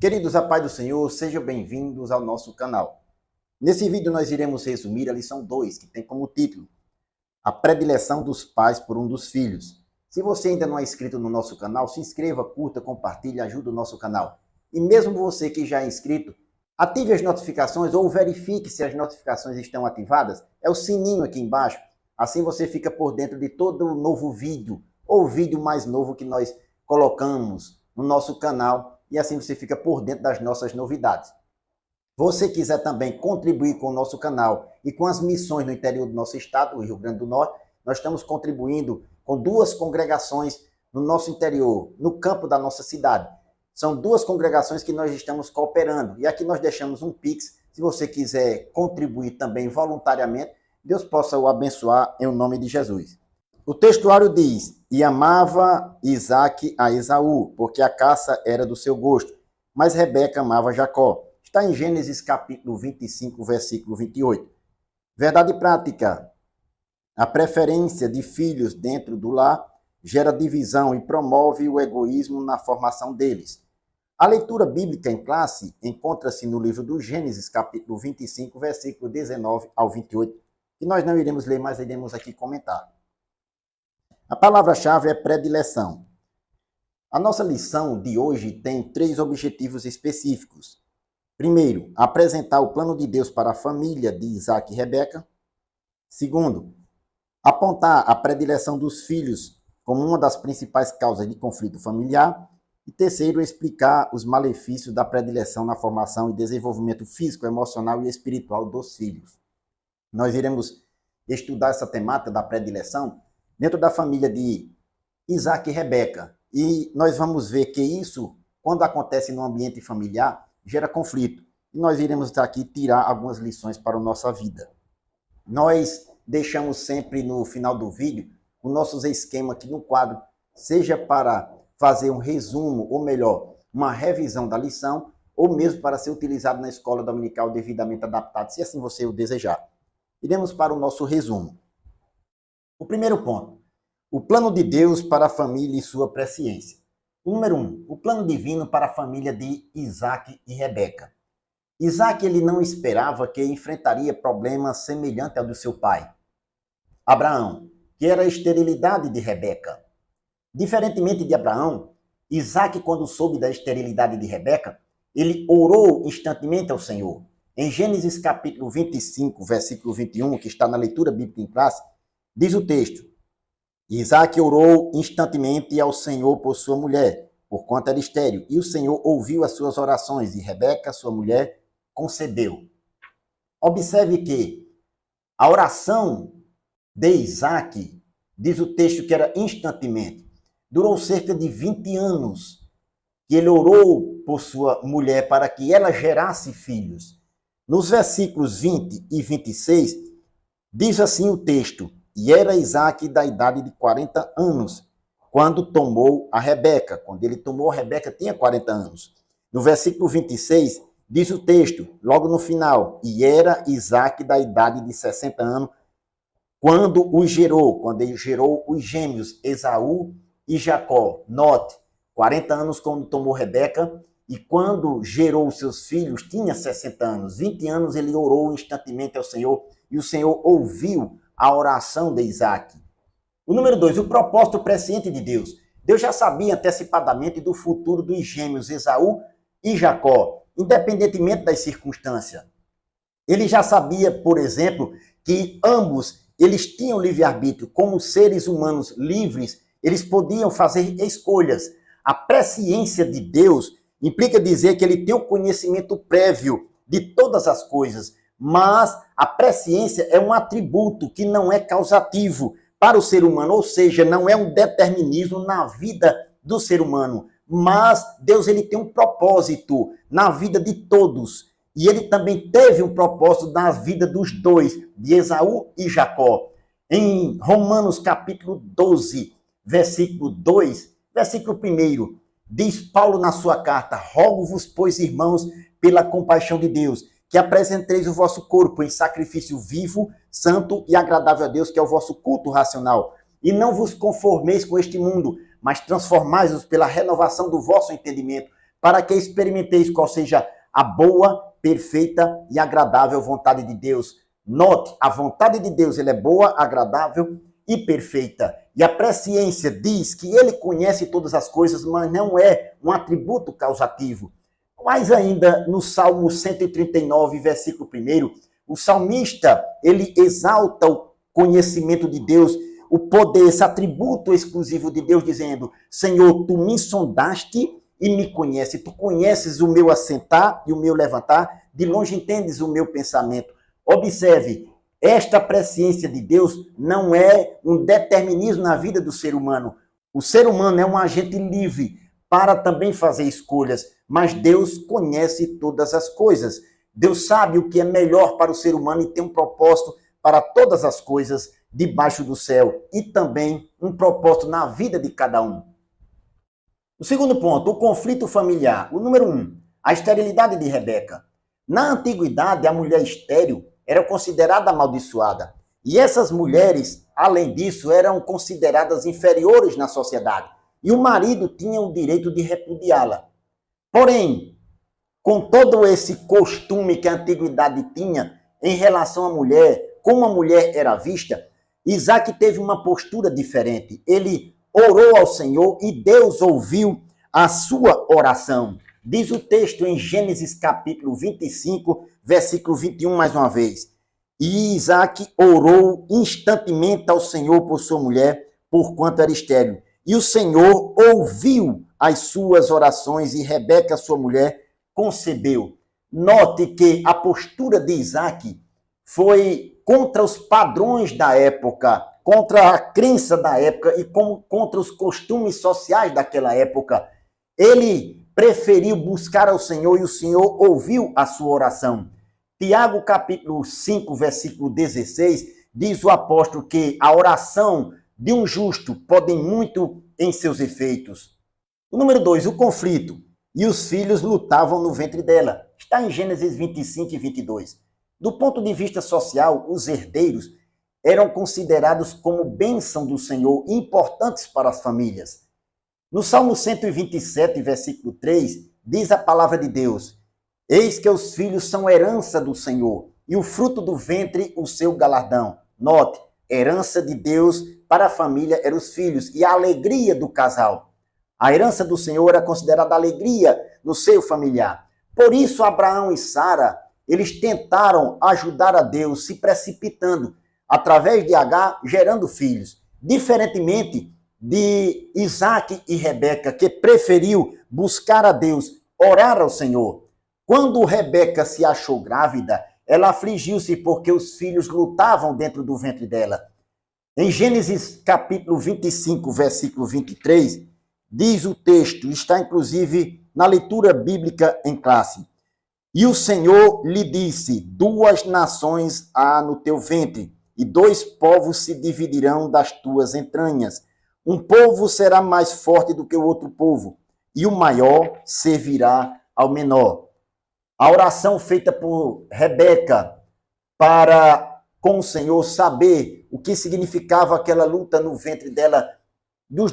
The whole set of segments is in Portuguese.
Queridos, a paz do Senhor, sejam bem-vindos ao nosso canal. Nesse vídeo nós iremos resumir a lição 2, que tem como título A predileção dos pais por um dos filhos. Se você ainda não é inscrito no nosso canal, se inscreva, curta, compartilhe, ajude o nosso canal. E mesmo você que já é inscrito, ative as notificações ou verifique se as notificações estão ativadas. É o sininho aqui embaixo, assim você fica por dentro de todo novo vídeo ou vídeo mais novo que nós colocamos no nosso canal. E assim você fica por dentro das nossas novidades. Você quiser também contribuir com o nosso canal e com as missões no interior do nosso estado, o Rio Grande do Norte, nós estamos contribuindo com 2 congregações no nosso interior, no campo da nossa cidade. São 2 congregações que nós estamos cooperando. E aqui nós deixamos um Pix, se você quiser contribuir também voluntariamente, Deus possa o abençoar em nome de Jesus. O textuário diz: E amava Isaque a Esaú, porque a caça era do seu gosto, mas Rebeca amava Jacó. Está em Gênesis capítulo 25, versículo 28. Verdade prática: a preferência de filhos dentro do lar gera divisão e promove o egoísmo na formação deles. A leitura bíblica em classe encontra-se no livro do Gênesis capítulo 25, versículo 19 ao 28, que nós não iremos ler, mas iremos aqui comentar. A palavra-chave é predileção. A nossa lição de hoje tem 3 objetivos específicos. Primeiro, apresentar o plano de Deus para a família de Isaque e Rebeca. Segundo, apontar a predileção dos filhos como uma das principais causas de conflito familiar. E terceiro, explicar os malefícios da predileção na formação e desenvolvimento físico, emocional e espiritual dos filhos. Nós iremos estudar essa temática da predileção dentro da família de Isaque e Rebeca. E nós vamos ver que isso, quando acontece no ambiente familiar, gera conflito. E nós iremos aqui tirar algumas lições para a nossa vida. Nós deixamos sempre no final do vídeo o nosso esquema aqui no quadro, seja para fazer um resumo, ou melhor, uma revisão da lição, ou mesmo para ser utilizado na escola dominical devidamente adaptado, se assim você o desejar. Iremos para o nosso resumo. O primeiro ponto, o plano de Deus para a família e sua presciência. O número 1, o plano divino para a família de Isaque e Rebeca. Isaque ele não esperava que enfrentaria problemas semelhantes ao do seu pai, Abraão, que era a esterilidade de Rebeca. Diferentemente de Abraão, Isaque, quando soube da esterilidade de Rebeca, ele orou instantemente ao Senhor. Em Gênesis capítulo 25, versículo 21, que está na leitura bíblica em classe, diz o texto: Isaque orou instantemente ao Senhor por sua mulher, porquanto era estéril, e o Senhor ouviu as suas orações, e Rebeca, sua mulher, concebeu. Observe que a oração de Isaque, diz o texto que era instantemente, durou cerca de 20 anos, que ele orou por sua mulher para que ela gerasse filhos. Nos versículos 20 e 26, diz assim o texto: E era Isaque da idade de 40 anos, quando tomou a Rebeca. Quando ele tomou a Rebeca, tinha 40 anos. No versículo 26, diz o texto, logo no final: E era Isaque da idade de 60 anos, quando ele gerou os gêmeos Esaú e Jacó. Note, 40 anos quando tomou Rebeca, e quando gerou os seus filhos, tinha 60 anos. 20 anos ele orou instantemente ao Senhor, e o Senhor ouviu a oração de Isaque. O número 2, o propósito presciente de Deus. Deus já sabia antecipadamente do futuro dos gêmeos Esaú e Jacó, independentemente das circunstâncias. Ele já sabia, por exemplo, que ambos eles tinham livre-arbítrio. Como seres humanos livres, eles podiam fazer escolhas. A presciência de Deus implica dizer que ele tem o conhecimento prévio de todas as coisas, mas a presciência é um atributo que não é causativo para o ser humano, ou seja, não é um determinismo na vida do ser humano, mas Deus ele tem um propósito na vida de todos, e ele também teve um propósito na vida dos dois, de Esaú e Jacó. Em Romanos capítulo 12, versículo 2, versículo 1, diz Paulo na sua carta: Rogo-vos, pois, irmãos, pela compaixão de Deus, que apresenteis o vosso corpo em sacrifício vivo, santo e agradável a Deus, que é o vosso culto racional. E não vos conformeis com este mundo, mas transformai-vos pela renovação do vosso entendimento, para que experimenteis qual seja a boa, perfeita e agradável vontade de Deus. Note, a vontade de Deus ele é boa, agradável e perfeita. E a presciência diz que ele conhece todas as coisas, mas não é um atributo causativo. Mais ainda, no Salmo 139, versículo 1, o salmista, ele exalta o conhecimento de Deus, o poder, esse atributo exclusivo de Deus, dizendo: Senhor, tu me sondaste e me conheces. Tu conheces o meu assentar e o meu levantar, de longe entendes o meu pensamento. Observe, esta presciência de Deus não é um determinismo na vida do ser humano. O ser humano é um agente livre para também fazer escolhas, mas Deus conhece todas as coisas. Deus sabe o que é melhor para o ser humano e tem um propósito para todas as coisas debaixo do céu e também um propósito na vida de cada um. O segundo ponto, o conflito familiar. O número 1, a esterilidade de Rebeca. Na antiguidade, a mulher estéril era considerada amaldiçoada. E essas mulheres, além disso, eram consideradas inferiores na sociedade. E o marido tinha o direito de repudiá-la. Porém, com todo esse costume que a antiguidade tinha em relação à mulher, como a mulher era vista, Isaac teve uma postura diferente. Ele orou ao Senhor e Deus ouviu a sua oração. Diz o texto em Gênesis capítulo 25, versículo 21, mais uma vez. E Isaac orou instantemente ao Senhor por sua mulher, porquanto era estéril. E o Senhor ouviu as suas orações e Rebeca, sua mulher, concebeu. Note que a postura de Isaac foi contra os padrões da época, contra a crença da época e contra os costumes sociais daquela época. Ele preferiu buscar ao Senhor e o Senhor ouviu a sua oração. Tiago capítulo 5, versículo 16, diz o apóstolo que a oração de um justo pode muito em seus efeitos. O número 2, o conflito. E os filhos lutavam no ventre dela. Está em Gênesis 25 e 22. Do ponto de vista social, os herdeiros eram considerados como bênção do Senhor, importantes para as famílias. No Salmo 127, versículo 3, diz a palavra de Deus: Eis que os filhos são herança do Senhor, e o fruto do ventre o seu galardão. Note, herança de Deus para a família eram os filhos, e a alegria do casal. A herança do Senhor era considerada alegria no seio familiar. Por isso, Abraão e Sara, eles tentaram ajudar a Deus, se precipitando, através de Agar, gerando filhos. Diferentemente de Isaac e Rebeca, que preferiu buscar a Deus, orar ao Senhor. Quando Rebeca se achou grávida, ela afligiu-se porque os filhos lutavam dentro do ventre dela. Em Gênesis capítulo 25, versículo 23, diz o texto, está inclusive na leitura bíblica em classe. E o Senhor lhe disse: 2 nações há no teu ventre, e 2 povos se dividirão das tuas entranhas. Um povo será mais forte do que o outro povo, e o maior servirá ao menor. A oração feita por Rebeca para com o Senhor saber o que significava aquela luta no ventre dela,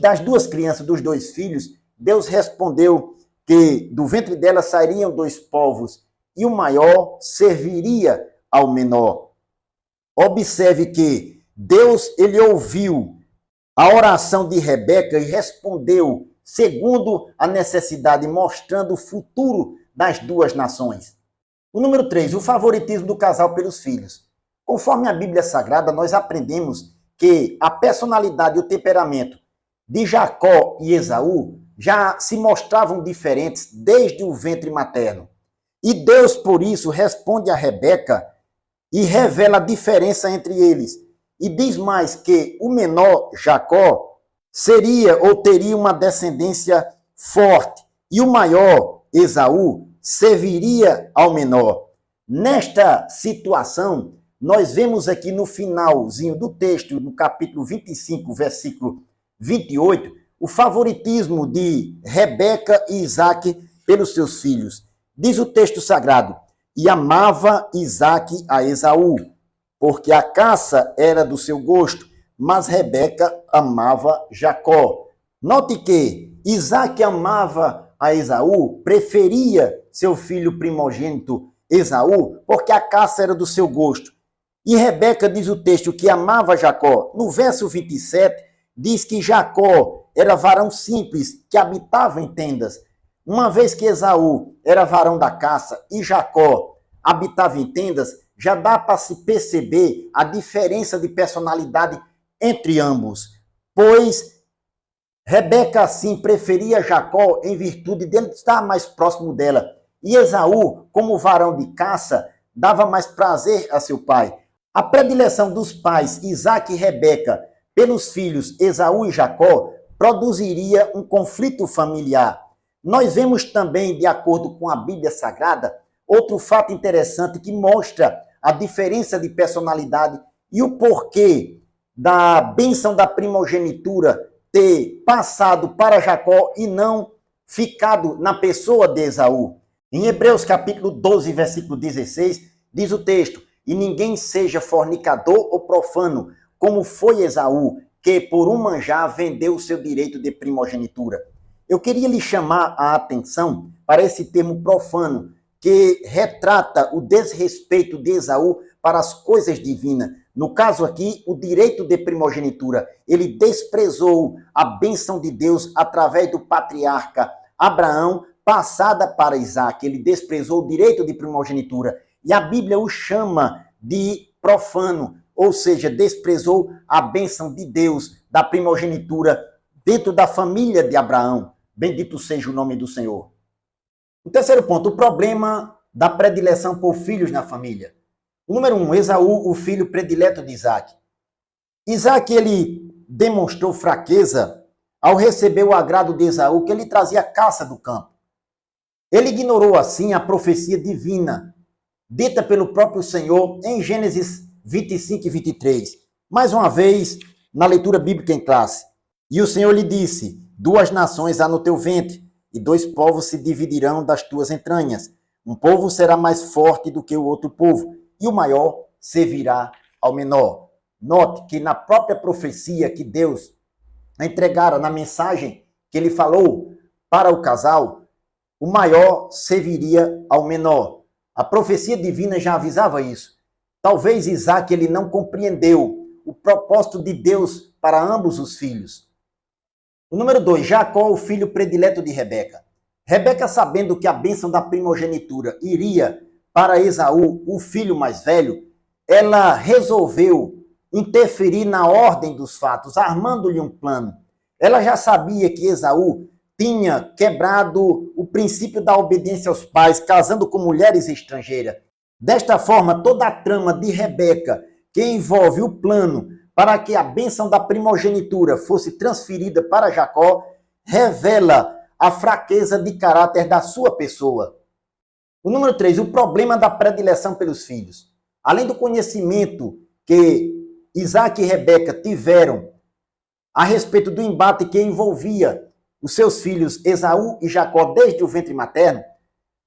das 2 crianças, dos 2 filhos, Deus respondeu que do ventre dela sairiam 2 povos e o maior serviria ao menor. Observe que Deus, ele ouviu a oração de Rebeca e respondeu segundo a necessidade, mostrando o futuro das 2 nações. O número 3, o favoritismo do casal pelos filhos. Conforme a Bíblia Sagrada, nós aprendemos que a personalidade e o temperamento de Jacó e Esaú já se mostravam diferentes desde o ventre materno. E Deus, por isso, responde a Rebeca e revela a diferença entre eles. E diz mais que o menor, Jacó, seria ou teria uma descendência forte. E o maior, Esaú, serviria ao menor. Nesta situação, nós vemos aqui no finalzinho do texto, no capítulo 25, versículo 28, o favoritismo de Rebeca e Isaac pelos seus filhos. Diz o texto sagrado: e amava Isaac a Esaú, porque a caça era do seu gosto, mas Rebeca amava Jacó. Note que Isaac amava a Esaú, preferia seu filho primogênito Esaú, porque a caça era do seu gosto. E Rebeca, diz o texto, que amava Jacó. No verso 27, diz que Jacó era varão simples, que habitava em tendas. Uma vez que Esaú era varão da caça e Jacó habitava em tendas, já dá para se perceber a diferença de personalidade entre ambos. Pois Rebeca, assim, preferia Jacó em virtude dele estar mais próximo dela. E Esaú, como varão de caça, dava mais prazer a seu pai. A predileção dos pais Isaque e Rebeca pelos filhos Esaú e Jacó produziria um conflito familiar. Nós vemos também, de acordo com a Bíblia Sagrada, outro fato interessante que mostra a diferença de personalidade e o porquê da bênção da primogenitura ter passado para Jacó e não ficado na pessoa de Esaú. Em Hebreus capítulo 12, versículo 16, diz o texto: e ninguém seja fornicador ou profano, como foi Esaú, que por um manjar vendeu o seu direito de primogenitura. Eu queria lhe chamar a atenção para esse termo profano, que retrata o desrespeito de Esaú para as coisas divinas. No caso aqui, o direito de primogenitura. Ele desprezou a bênção de Deus através do patriarca Abraão, passada para Isaque. Ele desprezou o direito de primogenitura. E a Bíblia o chama de profano, ou seja, desprezou a bênção de Deus, da primogenitura, dentro da família de Abraão. Bendito seja o nome do Senhor. O terceiro ponto, o problema da predileção por filhos na família. O número 1, Esaú, o filho predileto de Isaque. Isaque, ele demonstrou fraqueza ao receber o agrado de Esaú, que ele trazia caça do campo. Ele ignorou, assim, a profecia divina, dita pelo próprio Senhor em Gênesis 25 e 23. Mais uma vez, na leitura bíblica em classe. E o Senhor lhe disse: 2 nações há no teu ventre, e 2 povos se dividirão das tuas entranhas. Um povo será mais forte do que o outro povo, e o maior servirá ao menor. Note que na própria profecia que Deus entregara, na mensagem que ele falou para o casal, o maior serviria ao menor. A profecia divina já avisava isso. Talvez Isaque ele não compreendeu o propósito de Deus para ambos os filhos. O número 2, Jacó, o filho predileto de Rebeca. Rebeca, sabendo que a bênção da primogenitura iria para Esaú, o filho mais velho, ela resolveu interferir na ordem dos fatos, armando-lhe um plano. Ela já sabia que Esaú tinha quebrado o princípio da obediência aos pais, casando com mulheres estrangeiras. Desta forma, toda a trama de Rebeca, que envolve o plano para que a bênção da primogenitura fosse transferida para Jacó, revela a fraqueza de caráter da sua pessoa. O número 3, o problema da predileção pelos filhos. Além do conhecimento que Isaque e Rebeca tiveram a respeito do embate que envolvia os seus filhos Esaú e Jacó desde o ventre materno,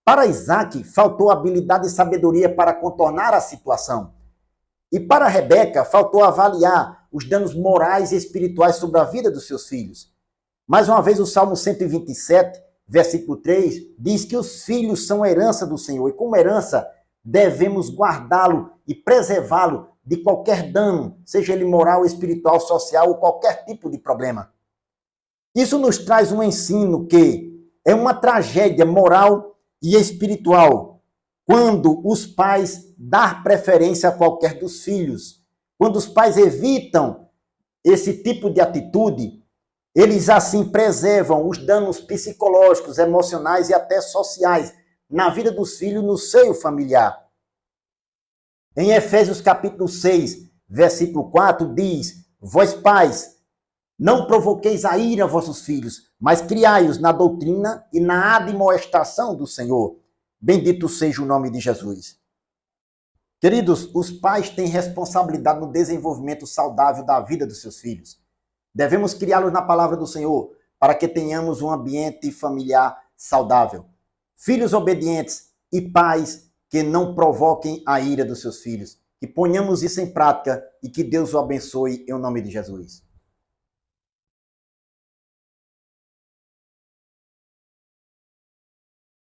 para Isaque faltou habilidade e sabedoria para contornar a situação. E para Rebeca faltou avaliar os danos morais e espirituais sobre a vida dos seus filhos. Mais uma vez, o Salmo 127, versículo 3, diz que os filhos são herança do Senhor, e como herança devemos guardá-lo e preservá-lo de qualquer dano, seja ele moral, espiritual, social ou qualquer tipo de problema. Isso nos traz um ensino que é uma tragédia moral e espiritual quando os pais dão preferência a qualquer dos filhos. Quando os pais evitam esse tipo de atitude, eles assim preservam os danos psicológicos, emocionais e até sociais na vida dos filhos, no seio familiar. Em Efésios capítulo 6, versículo 4, diz: vós pais, não provoqueis a ira a vossos filhos, mas criai-os na doutrina e na admoestação do Senhor. Bendito seja o nome de Jesus. Queridos, os pais têm responsabilidade no desenvolvimento saudável da vida dos seus filhos. Devemos criá-los na palavra do Senhor para que tenhamos um ambiente familiar saudável. Filhos obedientes e pais que não provoquem a ira dos seus filhos. Que ponhamos isso em prática e que Deus o abençoe em nome de Jesus.